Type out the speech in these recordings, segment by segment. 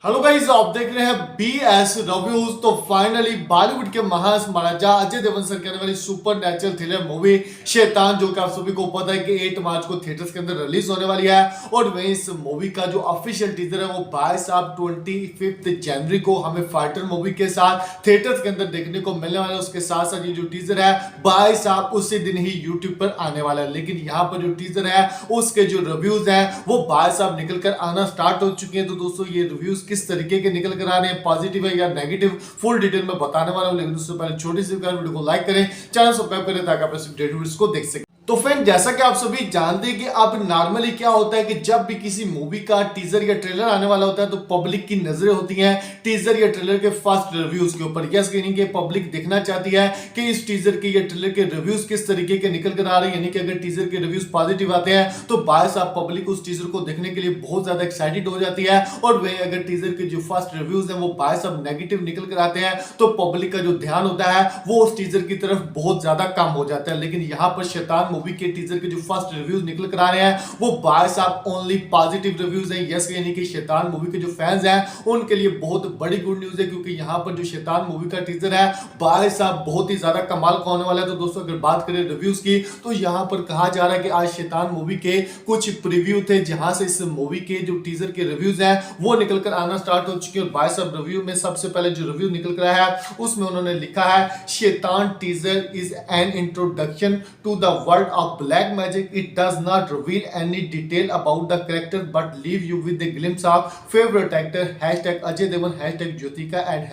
Hello guys, आप देख रहे हैं BS रिव्यूज। तो फाइनली बॉलीवुड के महाराजा अजय देवगन सर कहने वाली सुपर नेचुरल थ्रिलर मूवी शैतान, जो कि आप सभी को पता है कि 8 मार्च को थिएटर्स के अंदर रिलीज होने वाली है। और वहीं इस मूवी का जो ऑफिशियल टीजर है वो 25 जनवरी को हमें फाइटर मूवी के साथ थिएटर्स के अंदर देखने को मिलने वाला है। उसके साथ साथ ये जो टीजर है 22 उसी दिन ही यूट्यूब पर आने वाला है। लेकिन यहाँ पर जो टीजर है उसके जो रिव्यूज है वो 22 निकल कर आना स्टार्ट हो चुके हैं। तो दोस्तों, ये रिव्यूज किस तरीके के निकल कर आ रहे हैं, पॉजिटिव है या नेगेटिव, फुल डिटेल में बताने वाला हूं। लेकिन उससे पहले छोटी सी वीडियो को लाइक करें, चैनल सब्सक्राइब करें ताकि आप ऐसे वीडियोस को देख सकें। तो फ्रेंड, जैसा कि आप सभी जानते हैं कि अब नॉर्मली क्या होता है कि जब भी किसी मूवी का टीजर या ट्रेलर आने वाला होता है तो पब्लिक की नजरें होती हैं टीजर या ट्रेलर के फर्स्ट रिव्यूज के ऊपर। यस, यानी कि पब्लिक देखना चाहती है कि इस टीजर के या ट्रेलर के रिव्यूज किस तरीके के निकल कर आ रहे हैं। यानी कि अगर टीजर के रिव्यूज पॉजिटिव आते हैं तो बायस आप पब्लिक उस टीजर को देखने के लिए बहुत ज्यादा एक्साइटेड हो जाती है। और वही अगर टीजर के जो फर्स्ट रिव्यूज हैं वो बायस अब नेगेटिव निकल कर आते हैं तो पब्लिक का जो ध्यान होता है वो उस टीजर की तरफ बहुत ज्यादा कम हो जाता है। लेकिन यहां पर शैतान मूवी के टीजर के फर्स्ट रिव्यूज निकल कर आ रहे हैं वो बायस आप ओनली पॉजिटिव रिव्यूज हैं। यस, यानी कि शैतान मूवी के जो फैंस हैं उनके लिए बहुत बड़ी गुड न्यूज है, क्योंकि यहां पर जो शैतान मूवी का टीजर है बायस आप बहुत ही ज्यादा कमाल का होने वाला है। तो दोस्तों, अगर बात करें रिव्यूज की तो यहां पर कहा जा रहा है कि आज शैतान मूवी के कुछ प्रीव्यू थे जहां से इस मूवी के जो टीजर के रिव्यूज हैं वो निकल कर आना स्टार्ट हो चुके हैं। और बायस अब रिव्यू में सबसे पहले जो रिव्यू निकल कर आया है उसमें उन्होंने लिखा है, Shaitaan teaser is an introduction to the world of black magic. It does not reveal any detail about the character but leave you with a glimpse of favorite actor #Ajay Devgan #Jyotika and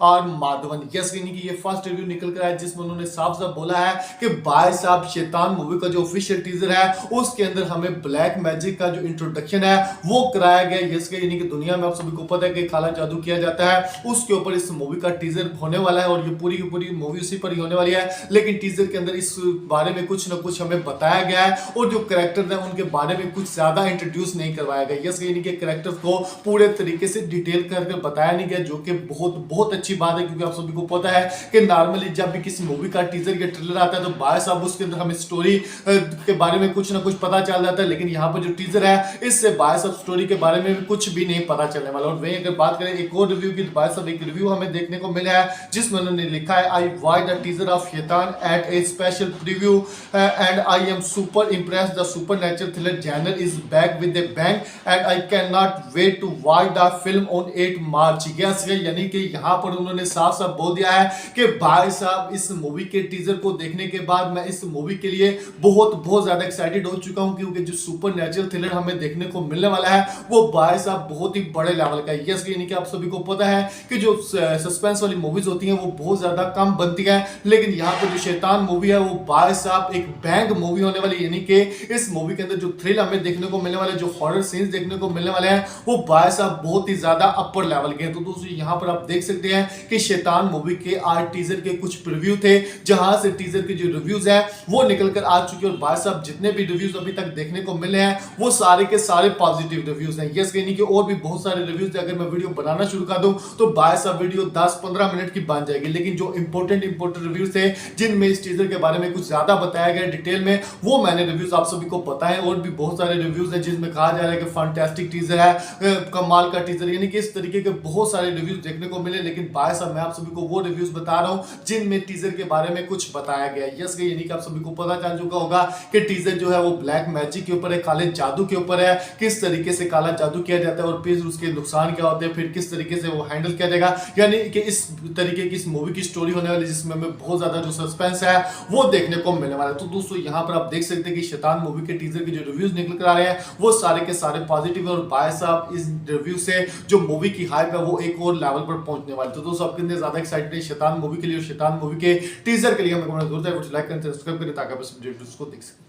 #R Madhavan। Yes, यानी कि ये first review निकल कर आया जिसमें उन्होंने साफ साफ बोला है कि भाई साहब शैतान मूवी का जो ऑफिशियल टीजर है उसके अंदर हमें ब्लैक मैजिक का जो इंट्रोडक्शन है वो कराया गया। यस, यानी कि दुनिया में आप सभी को पता है कि काला जादू किया जाता है, उसके ऊपर इस मूवी का टीजर होने वाला है और ये पूरी की पूरी मूवी उसी पर ही होने वाली है। लेकिन टीजर के अंदर इस बारे में कुछ ना कुछ हमें बताया गया है और जो कैरेक्टर्स हैं उनके बारे में कुछ ज्यादा इंट्रोड्यूस नहीं करवाया गया। यस, यानी कि कैरेक्टर्स को पूरे तरीके से डिटेल करके बताया नहीं गया, जो कि बहुत अच्छी बात है, क्योंकि आप सभी को पता है कि नॉर्मली जब भी किसी मूवी का टीजर या ट्रेलर आता है तो बाय साहब उसके अंदर हमें स्टोरी के बारे में कुछ ना कुछ पता चल जाता है। लेकिन यहाँ पर जो टीजर है इससे बाय साहब स्टोरी के बारे में भी कुछ भी नहीं पता चलने वाला। और वही अगर बात करें एक और रिव्यू की तो बाय साहब एक रिव्यू हमें देखने को मिला है जिसमें उन्होंने लिखा है, I watch the teaser of Shaitaan at a special preview and I am super impressed. The supernatural thriller genre is back with a bang and I cannot wait to watch the film on 8 March। yes, यानी कि यहाँ पर उन्होंने साफ साफ बोल दिया है कि भाई साहब इस मूवी के टीजर को देखने के बाद मैं इस मूवी के लिए बहुत ज्यादा एक्साइटेड हो चुका हूँ, क्योंकि जो सुपरनेचुरल थ्रिलर हमें देखने को मिलने वाला है वो भाई साहब बहुत ही बड़े लेवल का है। यस, यानी कि आप सभी को पता है कि जो सस्पेंस वाली मूवीज होती हैं वो बहुत ज्यादा कम बनती है, लेकिन यहाँ पर जो शैतान मूवी है वो भाई साहब एक बैंग मूवी होने वाली। यानी कि इस मूवी के अंदर जो थ्रिल हमें देखने को मिलने वाले, जो हॉरर सीन्स देखने को मिलने वाले हैं वो बाय साहब बहुत ही ज्यादा अपर लेवल के हैं। तो दोस्तों, यहां पर आप देख सकते हैं कि शैतान मूवी के आज टीजर के कुछ प्रीव्यू थे जहां से टीजर के जो रिव्यूज हैं वो निकल कर आ चुके हैं। और बाय साहब जितने भी रिव्यूज अभी तक देखने को मिले हैं वो सारे के सारे पॉजिटिव रिव्यूज हैं। यस, यानी कि और भी बहुत सारे रिव्यूज अगर मैं वीडियो बनाना शुरू कर दूं तो बाय साहब वीडियो 10-15 मिनट की बन जाएगी। लेकिन जो इंपॉर्टेंट रिव्यूज थे जिनमें इस टीजर के बारे में कुछ ज्यादा बताया गया डिटेल में, वो मैंने रिव्यूज आप सभी को पता है। और भी बहुत सारे रिव्यूज हैं जिसमें कहा जा रहा है कि फैंटास्टिक टीजर है, कमाल का टीजर, यानी कि इस तरीके के बहुत सारे रिव्यूज देखने को मिले। लेकिन बाय साहब मैं आप सभी को वो रिव्यूज बता रहा हूं जिनमें टीजर के बारे में कुछ बताया गया। यस, यानी कि आप सभी को पता चल चुका होगा कि टीजर जो है वो ब्लैक मैजिक के ऊपर है, काले जादू के ऊपर है, किस तरीके से काला जादू किया जाता है और फिर उसके नुकसान क्या होते हैं, फिर किस तरीके से वो हैंडल किया जाएगा। यानी कि इस तरीके की इस मूवी की स्टोरी होने वाली जिसमें हमें बहुत ज्यादा जो सस्पेंस है वो देखने को मिलने वाला है। तो दोस्तों, यहाँ पर आप देख सकते हैं कि शैतान मूवी के टीजर के जो रिव्यूज निकल कर आ रहे हैं वो सारे के सारे पॉजिटिव है। और बाय साहब इस रिव्यू से जो मूवी की हाइप है वो एक और लेवल पर पहुंचने वाली। तो दोस्तों, आप कितने ज्यादा एक्साइटेड है शैतान मूवी के लिए और शैतान मूवी के टीजर के लिए हमें कमेंट जरूर लाइक करें, सब्सक्राइब करें ताकि आप इस वीडियो को देख सकें।